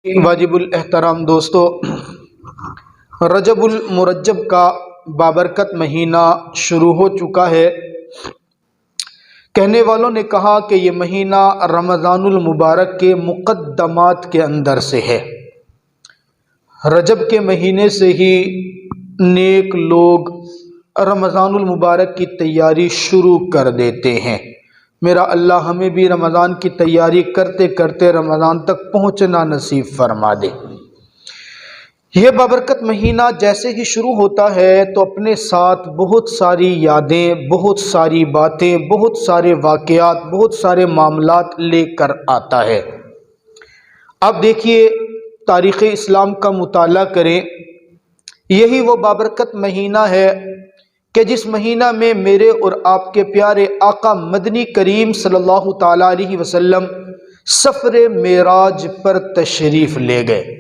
واجب الاحترام دوستو، رجب المرجب کا بابرکت مہینہ شروع ہو چکا ہے۔ کہنے والوں نے کہا کہ یہ مہینہ رمضان المبارک کے مقدمات کے اندر سے ہے۔ رجب کے مہینے سے ہی نیک لوگ رمضان المبارک کی تیاری شروع کر دیتے ہیں۔ میرا اللہ ہمیں بھی رمضان کی تیاری کرتے کرتے رمضان تک پہنچنا نصیب فرما دے۔ یہ بابرکت مہینہ جیسے ہی شروع ہوتا ہے تو اپنے ساتھ بہت ساری یادیں، بہت ساری باتیں، بہت سارے واقعات، بہت سارے معاملات لے کر آتا ہے۔ اب دیکھیے، تاریخ اسلام کا مطالعہ کریں، یہی وہ بابرکت مہینہ ہے کہ جس مہینہ میں میرے اور آپ کے پیارے آقا مدنی کریم صلی اللہ تعالیٰ علیہ وسلم سفر معراج پر تشریف لے گئے۔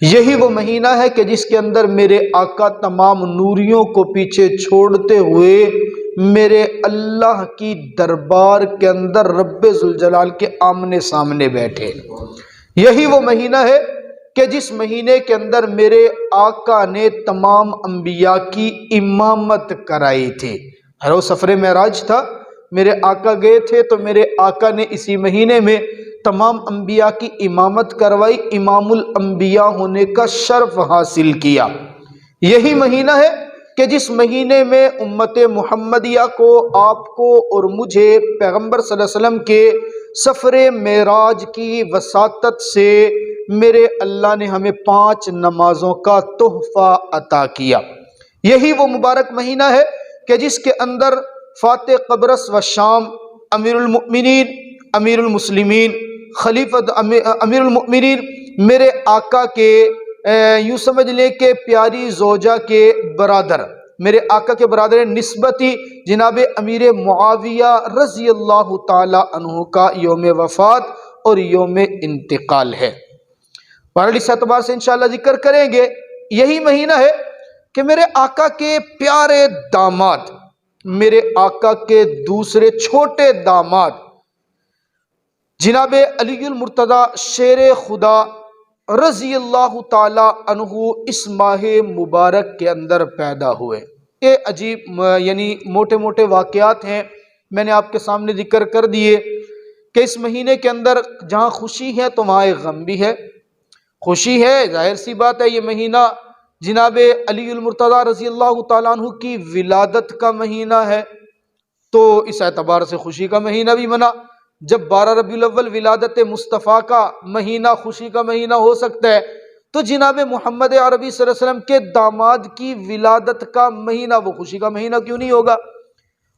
یہی وہ مہینہ ہے کہ جس کے اندر میرے آقا تمام نوریوں کو پیچھے چھوڑتے ہوئے میرے اللہ کی دربار کے اندر رب ذوالجلال کے آمنے سامنے بیٹھے۔ یہی وہ مہینہ ہے کہ جس مہینے کے اندر میرے آقا نے تمام انبیاء کی امامت کرائی تھی۔ وہ سفر معراج تھا، میرے آقا گئے تھے تو میرے آقا نے اسی مہینے میں تمام انبیاء کی امامت کروائی، امام الانبیاء ہونے کا شرف حاصل کیا۔ یہی مہینہ ہے کہ جس مہینے میں امت محمدیہ کو، آپ کو اور مجھے پیغمبر صلی اللہ علیہ وسلم کے سفر معراج کی وساطت سے میرے اللہ نے ہمیں 5 نمازوں کا تحفہ عطا کیا۔ یہی وہ مبارک مہینہ ہے کہ جس کے اندر فاتح قبرص و شام، امیر المؤمنین، امیر المسلمین، خلیفۃ امیر المؤمنین، میرے آقا کے یوں سمجھ لیں کہ پیاری زوجہ کے برادر، میرے آقا کے برادر نسبتی جناب امیر معاویہ رضی اللہ تعالی عنہ کا یوم وفات اور یوم انتقال ہے۔ بہرحال اس اعتبار سے انشاءاللہ ذکر کریں گے۔ یہی مہینہ ہے کہ میرے آقا کے پیارے داماد، میرے آقا کے دوسرے چھوٹے داماد جناب علی المرتضی شیر خدا رضی اللہ تعالی عنہ اس ماہ مبارک کے اندر پیدا ہوئے۔ یہ عجیب یعنی موٹے موٹے واقعات ہیں، میں نے آپ کے سامنے ذکر کر دیے کہ اس مہینے کے اندر جہاں خوشی ہے تو وہاں ایک غم بھی ہے۔ خوشی ہے، ظاہر سی بات ہے، یہ مہینہ جناب علی المرتضی رضی اللہ تعالیٰ عنہ کی ولادت کا مہینہ ہے، تو اس اعتبار سے خوشی کا مہینہ بھی بنا۔ جب 12 ربیع الاول ولادت مصطفیٰ کا مہینہ خوشی کا مہینہ ہو سکتا ہے تو جناب محمد عربی صلی اللہ علیہ وسلم کے داماد کی ولادت کا مہینہ وہ خوشی کا مہینہ کیوں نہیں ہوگا؟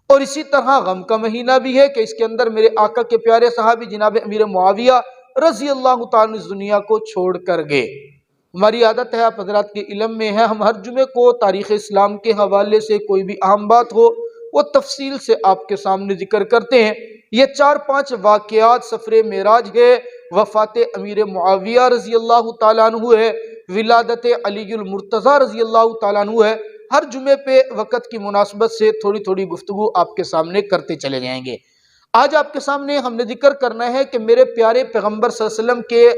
اور اسی طرح غم کا مہینہ بھی ہے کہ اس کے اندر میرے آقا کے پیارے صحابی جناب امیر معاویہ رضی اللہ تعالیٰ عنہ اس دنیا کو چھوڑ کر گئے۔ ہماری عادت ہے، آپ حضرات کے علم میں ہے، ہم ہر جمعے کو تاریخ اسلام کے حوالے سے کوئی بھی اہم بات ہو وہ تفصیل سے آپ کے سامنے ذکر کرتے ہیں۔ یہ 4-5 واقعات سفر معراج ہے، وفات امیر معاویہ رضی اللہ تعالیٰ عنہ ہے، ولادت علی المرتضی رضی اللہ تعالیٰ عنہ ہے۔ ہر جمعے پہ وقت کی مناسبت سے تھوڑی تھوڑی گفتگو آپ کے سامنے کرتے چلے جائیں گے۔ آج آپ کے سامنے ہم نے ذکر کرنا ہے کہ میرے پیارے پیغمبر صلی اللہ علیہ وسلم کے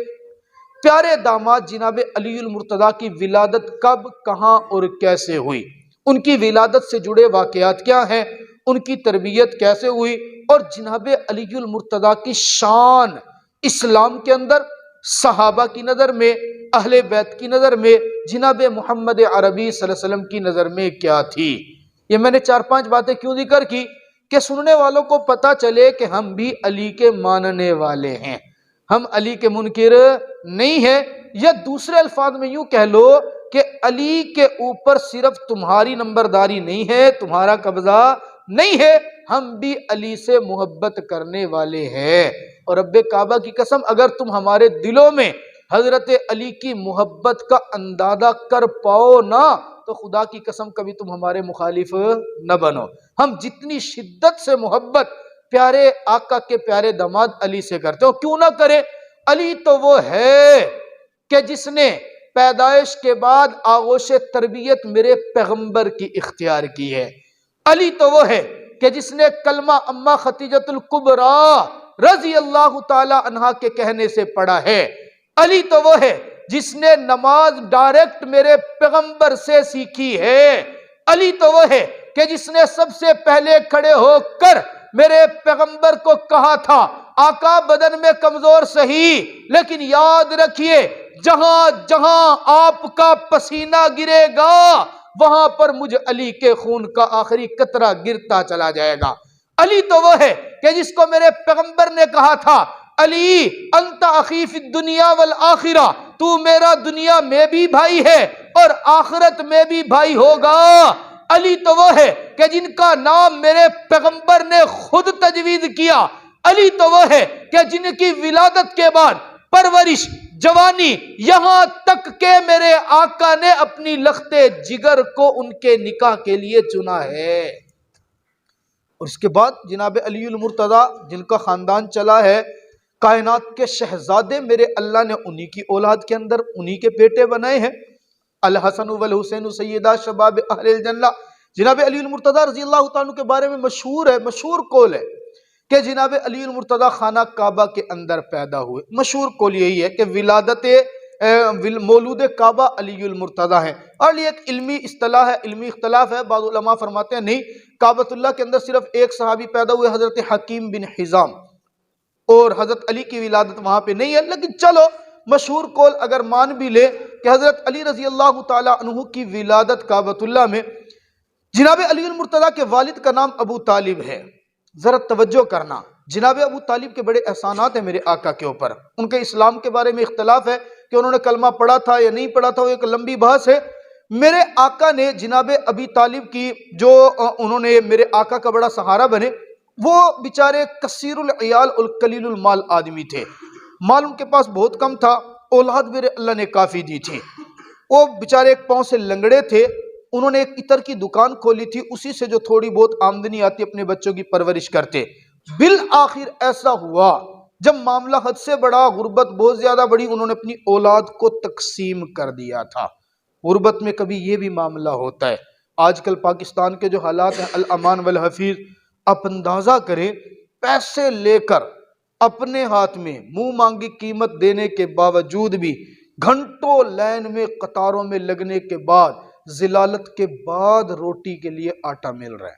پیارے داماد جناب علی المرتضی کی ولادت کب، کہاں اور کیسے ہوئی، ان کی ولادت سے جڑے واقعات کیا ہیں، ان کی تربیت کیسے ہوئی، اور جناب علی المرتضی کی شان اسلام کے اندر صحابہ کی نظر میں، اہل بیت کی نظر میں، جناب محمد عربی صلی اللہ علیہ وسلم کی نظر میں کیا تھی۔ یہ میں نے 4-5 باتیں کیوں ذکر کی کہ سننے والوں کو پتہ چلے کہ ہم بھی علی کے ماننے والے ہیں، ہم علی کے منکر نہیں ہیں، یا دوسرے الفاظ میں یوں کہہ لو کہ علی کے اوپر صرف تمہاری نمبرداری نہیں ہے، تمہارا قبضہ نہیں ہے، ہم بھی علی سے محبت کرنے والے ہیں۔ اور رب کعبہ کی قسم، اگر تم ہمارے دلوں میں حضرت علی کی محبت کا اندازہ کر پاؤ نا تو خدا کی قسم کبھی تم ہمارے مخالف نہ بنو۔ ہم جتنی شدت سے محبت پیارے آقا کے پیارے داماد علی سے کرتے ہو، کیوں نہ کرے؟ علی تو وہ ہے کہ جس نے پیدائش کے بعد آغوش تربیت میرے پیغمبر کی اختیار کی ہے۔ علی تو وہ ہے کہ جس نے کلمہ اماں ختیجۃ الکبریٰ رضی اللہ تعالی عنہا کے کہنے سے پڑھا ہے۔ علی تو وہ ہے جس نے نماز ڈائریکٹ میرے پیغمبر سے سیکھی ہے، علی تو وہ ہے کہ جس نے سب سے پہلے کھڑے ہو کر میرے پیغمبر کو کہا تھا آقا بدن میں کمزور سہی لیکن یاد رکھیے جہاں جہاں آپ کا پسینہ گرے گا وہاں پر مجھ علی کے خون کا آخری قطرہ گرتا چلا جائے گا۔ علی تو وہ ہے کہ جس کو میرے پیغمبر نے کہا تھا علی انت اخی فی الدنیا والآخرہ، تو میرا دنیا میں بھی بھائی ہے اور آخرت میں بھی بھائی ہوگا۔ علی تو وہ ہے کہ جن کا نام میرے پیغمبر نے خود تجویز کیا، علی تو وہ ہے کہ جن کی ولادت کے بعد پرورش، جوانی، یہاں تک کہ میرے آقا نے اپنی لخت جگر کو ان کے نکاح کے لیے چنا ہے۔ اور اس کے بعد جناب علی المرتضیٰ جن کا خاندان چلا ہے، کائنات کے شہزادے میرے اللہ نے انہی کی اولاد کے اندر انہی کے بیٹے بنائے ہیں۔ الحسن والحسین سیدہ شباب اہل الجنہ۔ جناب علی المرتضیٰ رضی اللہ تعالیٰ کے بارے میں مشہور قول ہے کہ جناب علی المرتضیٰ خانہ کعبہ کے اندر پیدا ہوئے۔ مشہور قول یہی ہے کہ ولادت مولود کعبہ علی المرتضیٰ ہے، اور یہ ایک علمی اصطلاح ہے، علمی اختلاف ہے۔ بعض علماء فرماتے ہیں نہیں، کعبۃ اللہ کے اندر صرف ایک صحابی پیدا ہوئے حضرت حکیم بن حزام، اور حضرت علی کی ولادت وہاں پہ نہیں ہے، لیکن چلو مشہور قول اگر مان بھی لے کہ حضرت علی رضی اللہ تعالی عنہ کی ولادت کعبۃ اللہ میں۔ جناب علی المرتضیٰ کے والد کا نام ابو طالب ہے۔ ذرا توجہ کرنا، جناب ابو طالب کے بڑے احسانات ہیں میرے آقا کے اوپر۔ ان کے اسلام کے بارے میں اختلاف ہے کہ انہوں نے کلمہ پڑھا تھا یا نہیں پڑھا تھا، وہ ایک لمبی بحث ہے۔ میرے آقا نے جناب ابی طالب کی جو انہوں نے میرے آقا کا بڑا سہارا بنے، وہ بیچارے کثیر العیال القلیل المال آدمی تھے، مال ان کے پاس بہت کم تھا، اولاد میرے اللہ نے کافی دی تھی۔ وہ بیچارے ایک پاؤں سے لنگڑے تھے، انہوں نے ایک عطر کی دکان کھولی تھی، اسی سے جو تھوڑی بہت آمدنی آتی اپنے بچوں کی پرورش کرتے۔ بالآخر ایسا ہوا جب معاملہ حد سے بڑا، غربت بہت زیادہ بڑی، انہوں نے اپنی اولاد کو تقسیم کر دیا تھا۔ غربت میں کبھی یہ بھی معاملہ ہوتا ہے۔ آج کل پاکستان کے جو حالات ہیں، الامان والحفیظ، آپ اندازہ کریں پیسے لے کر اپنے ہاتھ میں منہ مانگی قیمت دینے کے باوجود بھی، گھنٹوں لائن میں قطاروں میں لگنے کے بعد، ذلالت کے بعد روٹی کے لیے آٹا مل رہا ہے۔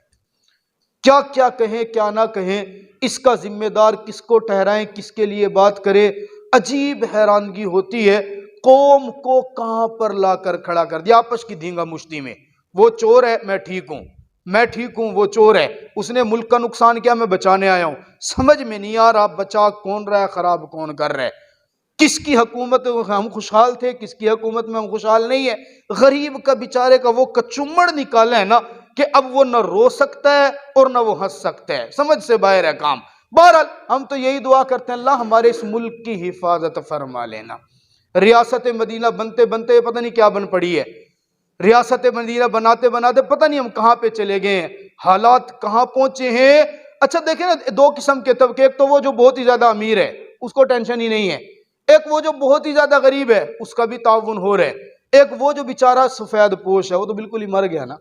کیا کیا کہیں کیا نہ کہیں، اس کا ذمہ دار کس کو ٹھہرائیں، کس کے لیے بات کرے، عجیب حیرانگی ہوتی ہے۔ قوم کو کہاں پر لا کر کھڑا کر دیا، آپس کی دھینگا مشتی میں۔ وہ چور ہے، میں ٹھیک ہوں، میں ٹھیک ہوں، وہ چور ہے، اس نے ملک کا نقصان کیا، میں بچانے آیا ہوں۔ سمجھ میں نہیں آ رہا بچا کون رہا ہے، خراب کون کر رہا ہے۔ کس کی حکومت ہم خوشحال تھے، کس کی حکومت میں ہم خوشحال نہیں ہے۔ غریب کا بیچارے کا وہ کچمڑ نکالا ہے نا کہ اب وہ نہ رو سکتا ہے اور نہ وہ ہنس سکتا ہے، سمجھ سے باہر ہے کام۔ بہرحال ہم تو یہی دعا کرتے ہیں اللہ ہمارے اس ملک کی حفاظت فرما لینا۔ ریاست مدینہ بنتے بنتے پتہ نہیں کیا بن پڑی ہے، ریاست مدینہ بناتے بناتے پتہ نہیں ہم کہاں پہ چلے گئے ہیں، حالات کہاں پہنچے ہیں۔ اچھا دیکھیں نا، دو قسم کے طبقے، ایک تو وہ جو بہت ہی زیادہ امیر ہے، اس کو ٹینشن ہی نہیں ہے، ایک وہ جو بہت ہی زیادہ غریب ہے، اس کا بھی تعاون ہو رہا ہے۔ ایک وہ جو بیچارہ سفید پوش ہے، وہ تو بالکل ہی مر گیا نا،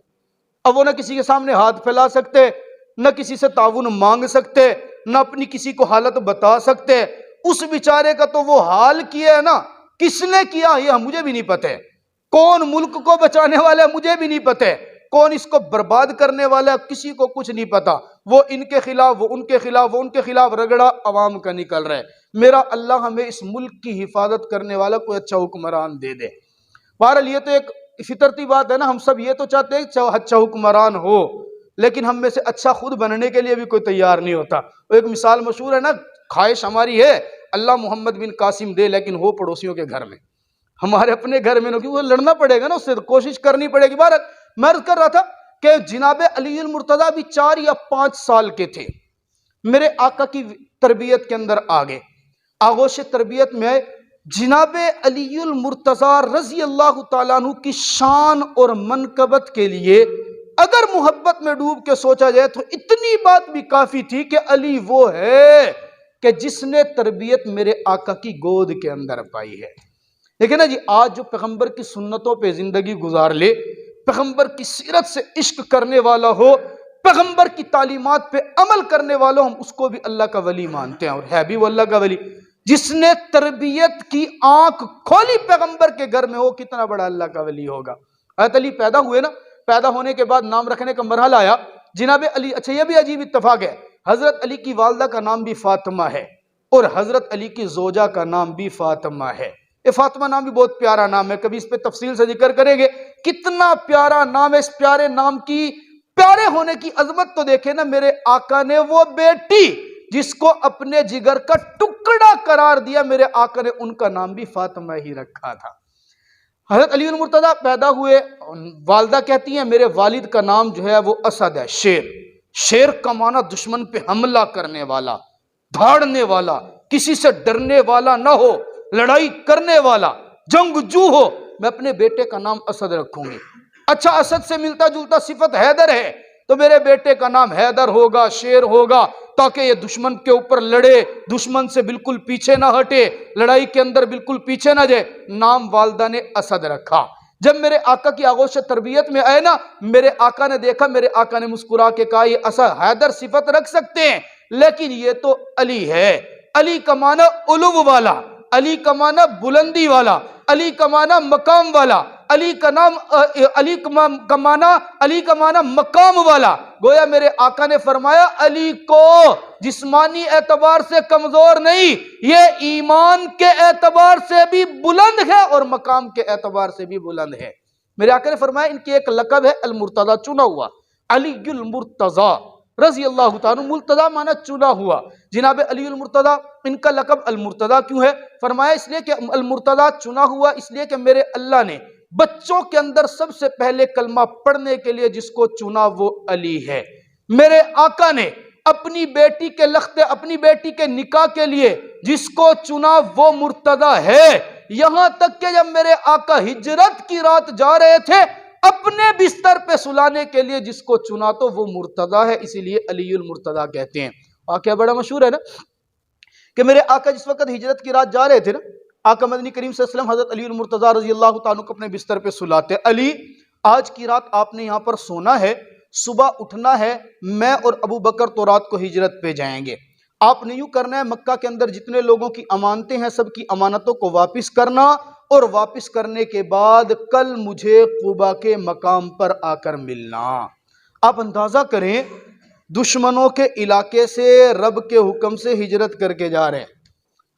اب وہ نہ کسی کے سامنے ہاتھ پھیلا سکتے، نہ کسی سے تعاون مانگ سکتے، نہ اپنی کسی کو حالت بتا سکتے۔ اس بیچارے کا تو وہ حال کیا ہے نا، کس نے کیا یہ مجھے بھی نہیں پتہ ہے، کون ملک کو بچانے والا ہے مجھے بھی نہیں پتہ ہے، کون اس کو برباد کرنے والا ہے کسی کو کچھ نہیں پتا۔ وہ ان کے خلاف، وہ ان کے خلاف، وہ ان کے خلاف، رگڑا عوام کا نکل رہا ہے۔ میرا اللہ ہمیں اس ملک کی حفاظت کرنے والا کوئی اچھا حکمران دے دے۔ بہرحال یہ تو ایک فطرتی بات ہے نا، ہم سب یہ تو چاہتے ہیں کہ اچھا حکمران ہو، لیکن ہم میں سے اچھا خود بننے کے لیے بھی کوئی تیار نہیں ہوتا۔ ایک مثال مشہور ہے نا، خواہش ہماری ہے اللہ محمد بن قاسم دے، لیکن ہو پڑوسیوں کے گھر میں، ہمارے اپنے گھر میں نہیں، وہ لڑنا پڑے گا نا، اس سے کوشش کرنی پڑے گی۔ بہرحال میں عرض کر رہا تھا کہ جناب علی المرتضیٰ بھی 4 یا 5 سال کے تھے، میرے آقا کی تربیت کے اندر آگے، آغوش تربیت میں جناب علی المرتضیٰ رضی اللہ تعالیٰ عنہ کی شان اور منقبت کے لیے اگر محبت میں ڈوب کے سوچا جائے تو اتنی بات بھی کافی تھی کہ علی وہ ہے کہ جس نے تربیت میرے آقا کی گود کے اندر پائی ہے۔ لیکن نا جی، آج جو پیغمبر کی سنتوں پہ زندگی گزار لے، پیغمبر کی سیرت سے عشق کرنے والا ہو، پیغمبر کی تعلیمات پہ عمل کرنے والا ہم اس کو بھی اللہ کا ولی مانتے ہیں، اور ہے بھی وہ اللہ کا ولی۔ جس نے تربیت کی آنکھ کھولی پیغمبر کے گھر میں، وہ کتنا بڑا اللہ کا ولی ہوگا۔ حضرت علی پیدا ہوئے نا، پیدا ہونے کے بعد نام رکھنے کا مرحلہ آیا جناب علی۔ اچھا یہ بھی عجیب اتفاق ہے، حضرت علی کی والدہ کا نام بھی فاطمہ ہے اور حضرت علی کی زوجہ کا نام بھی فاطمہ ہے۔ یہ فاطمہ نام بھی بہت پیارا نام ہے، کبھی اس پہ تفصیل سے ذکر کریں گے۔ کتنا پیارا نام ہے، اس پیارے نام کی پیارے ہونے کی عظمت تو دیکھیں نا۔ میرے آقا نے وہ بیٹی جس کو اپنے جگر کا ٹکڑا قرار دیا، میرے آقا نے ان کا نام بھی فاطمہ ہی رکھا تھا۔ حضرت علی المرتضیٰ پیدا ہوئے، والدہ کہتی ہیں میرے والد کا نام جو ہے وہ اسد ہے، شیر۔ شیر کا معنی دشمن پہ حملہ کرنے والا، دھاڑنے والا، کسی سے ڈرنے والا نہ ہو، لڑائی کرنے والا، جنگجو ہو۔ میں اپنے بیٹے کا نام اسد رکھوں گی۔ اچھا اسد سے ملتا جلتا صفت حیدر ہے، تو میرے بیٹے کا نام حیدر ہوگا، شیر ہوگا، تاکہ یہ دشمن کے اوپر لڑے، دشمن سے بالکل پیچھے نہ ہٹے، لڑائی کے اندر بالکل پیچھے نہ جائے۔ نام والدہ نے اسد رکھا۔ جب میرے آقا کی آغوش تربیت میں آئے نا، میرے آقا نے دیکھا، میرے آقا نے مسکرا کے کہا یہ اسد حیدر صفت رکھ سکتے ہیں، لیکن یہ تو علی ہے۔ علی کا معنی علو والا، علی کا معنی بلندی والا، علی کا معنی مقام والا، علی کا معنی مقام والا۔ گویا میرے آقا نے فرمایا علی کو جسمانی اعتبار سے کمزور نہیں، یہ ایمان کے اعتبار سے بھی بلند ہے اور مقام کے اعتبار سے بھی بلند ہے۔ میرے آقا نے فرمایا ان کی ایک لقب ہے المرتضیٰ، چنا ہوا، علی المرتضیٰ رضی اللہ تعالیٰ۔ مرتضیٰ معنی چنا ہوا۔ جناب علی المرتضیٰ، ان کا لقب المرتضیٰ کیوں ہے؟ فرمایا اس لیے کہ المرتضیٰ چنا ہوا اس لیے کہ میرے اللہ نے بچوں کے اندر سب سے پہلے کلمہ پڑھنے کے لیے جس کو چنا وہ علی ہے۔ میرے آقا نے اپنی بیٹی کے لختے، اپنی بیٹی کے نکاح کے لیے جس کو چنا وہ مرتضیٰ ہے۔ یہاں تک کہ جب میرے آقا ہجرت کی رات جا رہے تھے، اپنے بستر پہ سلانے کے لیے جس کو چنا تو وہ مرتضیٰ ہے، اسی لیے علی المرتضیٰ کہتے ہیں۔ واقعہ بڑا مشہور ہے نا کہ میرے آقا جس وقت ہجرت کی رات جا رہے تھے نا، آقا مدنی کریم صلی اللہ علیہ وسلم حضرت علی المرتضیٰ رضی اللہ تعالیٰ کو اپنے بستر پہ سلاتے، علی آج کی رات آپ نے یہاں پر سونا ہے، صبح اٹھنا ہے، میں اور ابو بکر تو رات کو ہجرت پہ جائیں گے۔ آپ نے یوں کرنا ہے، مکہ کے اندر جتنے لوگوں کی امانتیں ہیں سب کی امانتوں کو واپس کرنا، اور واپس کرنے کے بعد کل مجھے قبا کے مقام پر آ کر ملنا۔ آپ اندازہ کریں، دشمنوں کے علاقے سے رب کے حکم سے ہجرت کر کے جا رہے ہیں،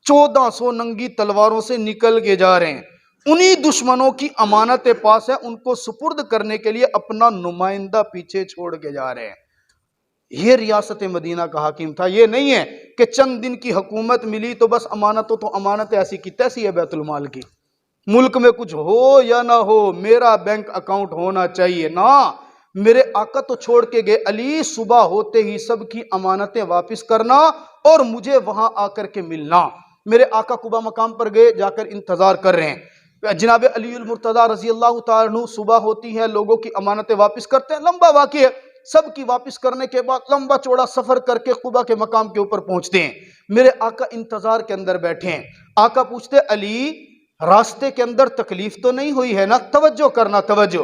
1400 ننگی تلواروں سے نکل کے جا رہے ہیں، انہی دشمنوں کی امانتیں پاس ہیں، ان کو سپرد کرنے کے لیے اپنا نمائندہ پیچھے چھوڑ کے جا رہے ہیں۔ یہ ریاست مدینہ کا حاکم تھا۔ یہ نہیں ہے کہ چند دن کی حکومت ملی تو بس امانتوں تو امانت ایسی کی تیسی ہے بیت المال کی، ملک میں کچھ ہو یا نہ ہو میرا بینک اکاؤنٹ ہونا چاہیے نا۔ میرے آقا تو چھوڑ کے گئے، علی صبح ہوتے ہی سب کی امانتیں واپس کرنا اور مجھے وہاں آ کر کے ملنا۔ میرے آقا قبا مقام پر گئے، جا کر انتظار کر رہے ہیں۔ جناب علی المرتضیٰ رضی اللہ تعالیٰ عنہ صبح ہوتی ہے، لوگوں کی امانتیں واپس کرتے ہیں، لمبا واقعہ ہے، سب کی واپس کرنے کے بعد لمبا چوڑا سفر کر کے قبا کے مقام کے اوپر پہنچتے ہیں۔ میرے آقا انتظار کے اندر بیٹھے ہیں۔ آقا پوچھتے علی راستے کے اندر تکلیف تو نہیں ہوئی ہے نا؟ توجہ کرنا، توجہ۔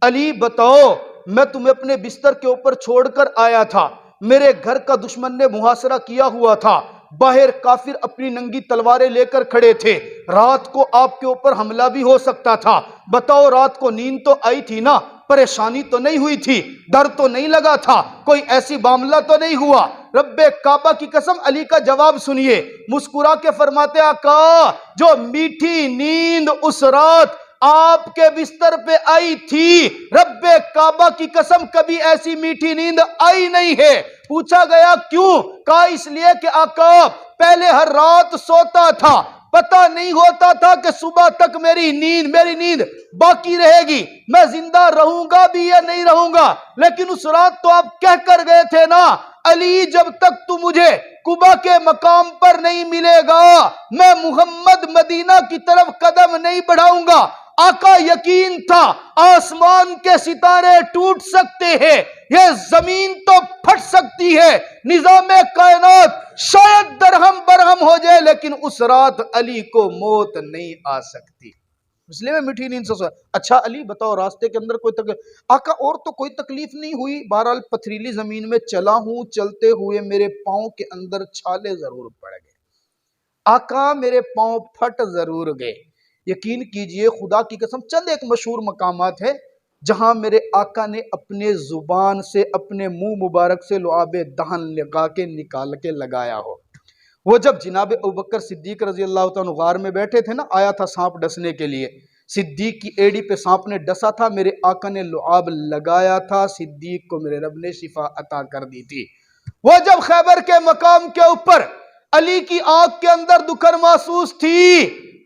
علی بتاؤ، میں تمہیں اپنے بستر کے اوپر چھوڑ کر آیا تھا، میرے گھر کا دشمن نے محاصرہ کیا ہوا تھا، باہر کافر اپنی ننگی تلواریں لے کر کھڑے تھے، رات کو آپ کے اوپر حملہ بھی ہو سکتا تھا۔ بتاؤ رات کو نیند تو آئی تھی نا؟ پریشانی تو نہیں ہوئی تھی؟ ڈر تو نہیں لگا تھا؟ کوئی ایسی معاملہ تو نہیں ہوا؟ رب کعبہ کی قسم، علی کا جواب سنیے، مسکرا کے فرماتے آقا جو میٹھی نیند اس رات آپ کے بستر پہ آئی تھی، رب کعبہ کی قسم کبھی ایسی میٹھی نیند آئی نہیں ہے۔ پوچھا گیا کیوں؟ کہا اس لیے کہ آقا پہلے ہر رات سوتا تھا، پتہ نہیں ہوتا تھا کہ صبح تک میری نیند باقی رہے گی، میں زندہ رہوں گا بھی یا نہیں رہوں گا، لیکن اس رات تو آپ کہہ کر گئے تھے نا علی جب تک تو مجھے قبا کے مقام پر نہیں ملے گا میں محمد مدینہ کی طرف قدم نہیں بڑھاؤں گا۔ آقا یقین تھا آسمان کے ستارے ٹوٹ سکتے ہیں، یہ زمین تو پھٹ سکتی ہے، نظام کائنات شاید درہم برہم ہو جائے، لیکن اس رات علی کو موت نہیں آ سکتی، اس لیے میں میٹھی نیند سے سویا۔ اچھا علی بتاؤ راستے کے اندر کوئی تکلیف؟ آقا اور تو کوئی تکلیف نہیں ہوئی، بہرحال پتھریلی زمین میں چلا ہوں، چلتے ہوئے میرے پاؤں کے اندر چھالے ضرور پڑ گئے۔ آقا میرے پاؤں پھٹ ضرور گئے۔ یقین کیجئے خدا کی قسم چند ایک مشہور مقامات ہے جہاں میرے آقا نے اپنے زبان سے اپنے منہ مبارک سے لعاب دہن لگا کے نکال کے لگایا ہو۔ وہ جب جناب ابوبکر صدیق رضی اللہ تعالیٰ غار میں بیٹھے تھے نا، آیا تھا سانپ ڈسنے کے لیے، صدیق کی ایڑی پہ سانپ نے ڈسا تھا، میرے آقا نے لعاب لگایا تھا، صدیق کو میرے رب نے شفا عطا کر دی تھی۔ وہ جب خیبر کے مقام کے اوپر علی کی آنکھ کے اندر دکر محسوس تھی،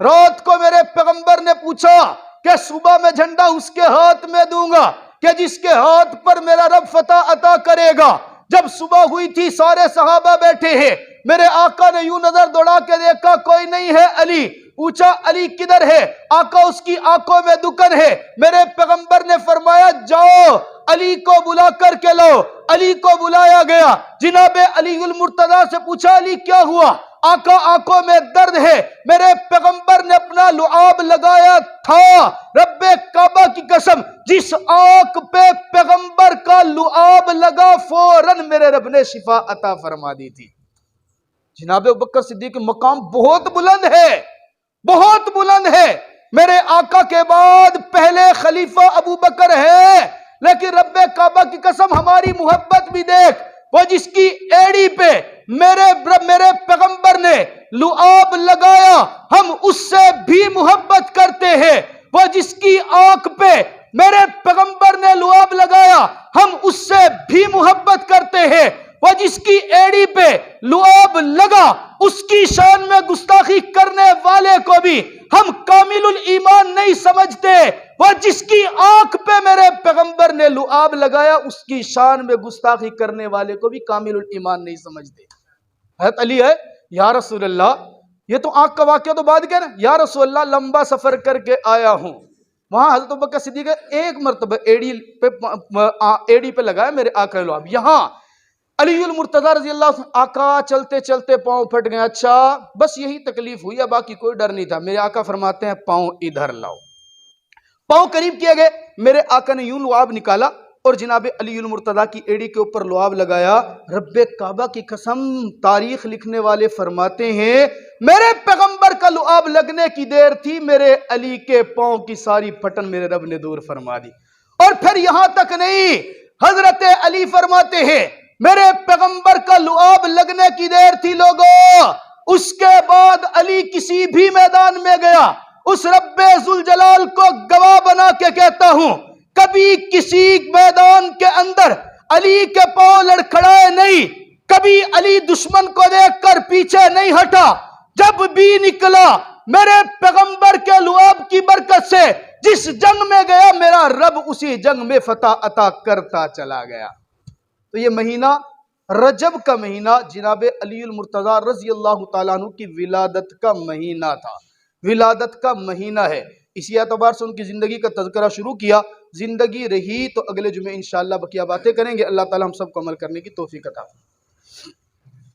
رات کو میرے پیغمبر نے پوچھا کہ صبح میں جھنڈا اس کے ہاتھ میں دوں گا کہ جس کے ہاتھ پر میرا رب فتح عطا کرے گا۔ جب صبح ہوئی تھی سارے صحابہ بیٹھے ہیں، میرے آقا نے یوں نظر دوڑا کے دیکھا کوئی نہیں ہے، علی پوچھا علی کدھر ہے؟ آقا اس کی آنکھوں میں دکن ہے۔ میرے پیغمبر نے فرمایا جاؤ علی کو بلا کر کے لاؤ۔ علی کو بلایا گیا، جناب علی المرتضیٰ سے پوچھا علی کیا ہوا؟ آقا آنکھوں میں درد ہے۔ میرے پیغمبر نے اپنا لعاب لگایا تھا، رب کعبہ کی قسم جس آنکھ پہ پیغمبر کا لعاب لگا فوراً میرے رب نے شفا عطا فرما دی تھی۔ جناب ابوبکر صدیق کا مقام بہت بلند ہے، بہت بلند ہے۔ میرے آقا کے بعد پہلے خلیفہ ابوبکر ہے، لیکن رب کعبہ کی قسم ہماری محبت بھی دیکھ، وہ جس کی ایڑی پہ میرے پیغمبر نے لعاب لگایا ہم اس سے بھی محبت کرتے ہیں، وہ جس کی آنکھ پہ میرے پیغمبر نے لعاب لگایا ہم اس سے بھی محبت کرتے ہیں، وہ جس کی ایڑی پہ لعاب لگا اس کی شان میں گستاخی کرنے والے کو بھی ہم کامل الایمان نہیں سمجھتے، وہ جس کی آنکھ پہ میرے پیغمبر نے لعاب لگایا اس کی شان میں گستاخی کرنے والے کو بھی کامل الایمان نہیں سمجھتے۔ حضرت علی ہے، یا رسول اللہ، یہ تو آنکھ کا واقعہ تو بعد کے نا، یا رسول اللہ لمبا سفر کر کے آیا ہوں۔ وہاں حضرت ابوبکر صدیق ایک مرتبہ ایڑی پہ لگایا میرے آقا نے لعاب، یہاں علی المرتضیٰ رضی اللہ عنہ آقا چلتے چلتے پاؤں پھٹ گئے، اچھا بس یہی تکلیف ہوئی ہے، باقی کوئی ڈر نہیں تھا۔ میرے آقا فرماتے ہیں پاؤں ادھر لاؤ، پاؤں قریب کیے گئے، میرے آقا نے یوں لعاب نکالا اور جناب علی المرتضیٰ کی ایڑی کے اوپر لعاب لگایا۔ رب کعبہ کی قسم تاریخ لکھنے والے فرماتے ہیں میرے پیغمبر کا لعاب لگنے کی دیر تھی، میرے علی کے پاؤں کی ساری پھٹن میرے رب نے دور فرما دی۔ اور پھر یہاں تک نہیں، حضرت علی فرماتے ہیں میرے پیغمبر کا لعاب لگنے کی دیر تھی لوگوں، اس کے بعد علی کسی بھی میدان میں گیا، اس رب ذوالجلال کو گواہ بنا کے کہتا ہوں کبھی کسی میدان کے اندر علی کے پاؤں لڑکھڑائے نہیں، کبھی علی دشمن کو دیکھ کر پیچھے نہیں ہٹا، جب بھی نکلا میرے پیغمبر کے لعاب کی برکت سے جس جنگ میں گیا میرا رب اسی جنگ میں فتح عطا کرتا چلا گیا۔ تو یہ مہینہ رجب کا مہینہ جناب علی المرتضیٰ رضی اللہ تعالیٰ عنہ کی ولادت کا مہینہ تھا، ولادت کا مہینہ ہے۔ اسی اعتبار سے ان کی زندگی کا تذکرہ شروع کیا، زندگی رہی تو اگلے جمعے انشاءاللہ بقیہ باتیں کریں گے۔ اللہ تعالیٰ ہم سب کو عمل کرنے کی توفیق عطا فرمائے۔